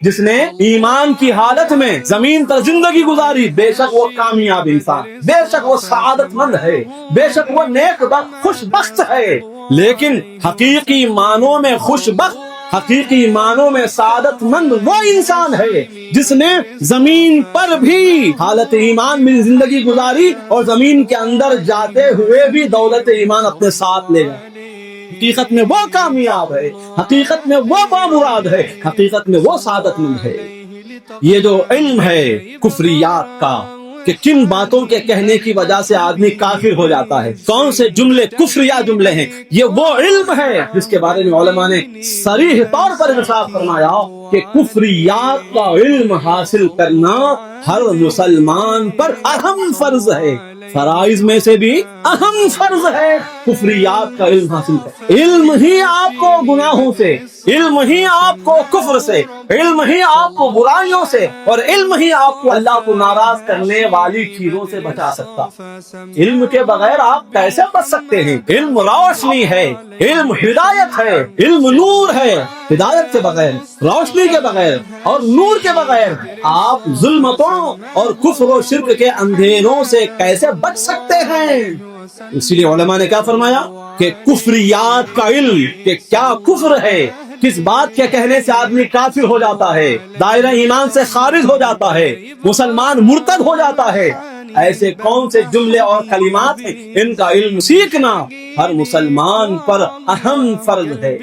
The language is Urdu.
جس نے ایمان کی حالت میں زمین پر زندگی گزاری، بے شک وہ کامیاب انسان، بے شک وہ سعادت مند ہے، بے شک وہ نیک بخت خوش بخت ہے۔ لیکن حقیقی معنوں میں خوش بخت، حقیقی معنوں میں سعادت مند وہ انسان ہے جس نے زمین پر بھی حالت ایمان میں زندگی گزاری اور زمین کے اندر جاتے ہوئے بھی دولت ایمان اپنے ساتھ لے گا۔ حقیقت میں وہ کامیاب ہے، حقیقت میں وہ بامراد ہے، حقیقت میں وہ سعادت مند ہے۔ یہ جو علم ہے کفریات کا کہ کن باتوں کے کہنے کی وجہ سے آدمی کافر ہو جاتا ہے، کون سے جملے کفریہ جملے ہیں، یہ وہ علم ہے جس کے بارے میں علماء نے صریح طور پر ارشاد فرمایا کہ کفریات کا علم حاصل کرنا ہر مسلمان پر اہم فرض ہے، فرائض میں سے بھی اہم فرض ہے کفریات کا علم حاصل کرنا۔ علم ہی آپ کو گناہوں سے، علم ہی آپ کو کفر سے، علم ہی آپ کو برائیوں سے، اور علم ہی آپ کو اللہ کو ناراض کرنے والی چیزوں سے بچا سکتا۔ علم کے بغیر آپ کیسے بچ سکتے ہیں؟ علم روشنی ہے، علم ہدایت ہے، علم نور ہے۔ ہدایت کے بغیر، روشنی کے بغیر اور نور کے بغیر آپ ظلمتوں اور کفر و شرک کے اندھیروں سے کیسے بچ سکتے ہیں؟ اسی لیے علماء نے کیا فرمایا کہ کفریات کا علم، کہ کیا کفر ہے، کس بات کے کہنے سے آدمی کافر ہو جاتا ہے، دائرہ ایمان سے خارج ہو جاتا ہے، مسلمان مرتد ہو جاتا ہے، ایسے کون سے جملے اور کلمات ہیں، ان کا علم سیکھنا ہر مسلمان پر اہم فرض ہے۔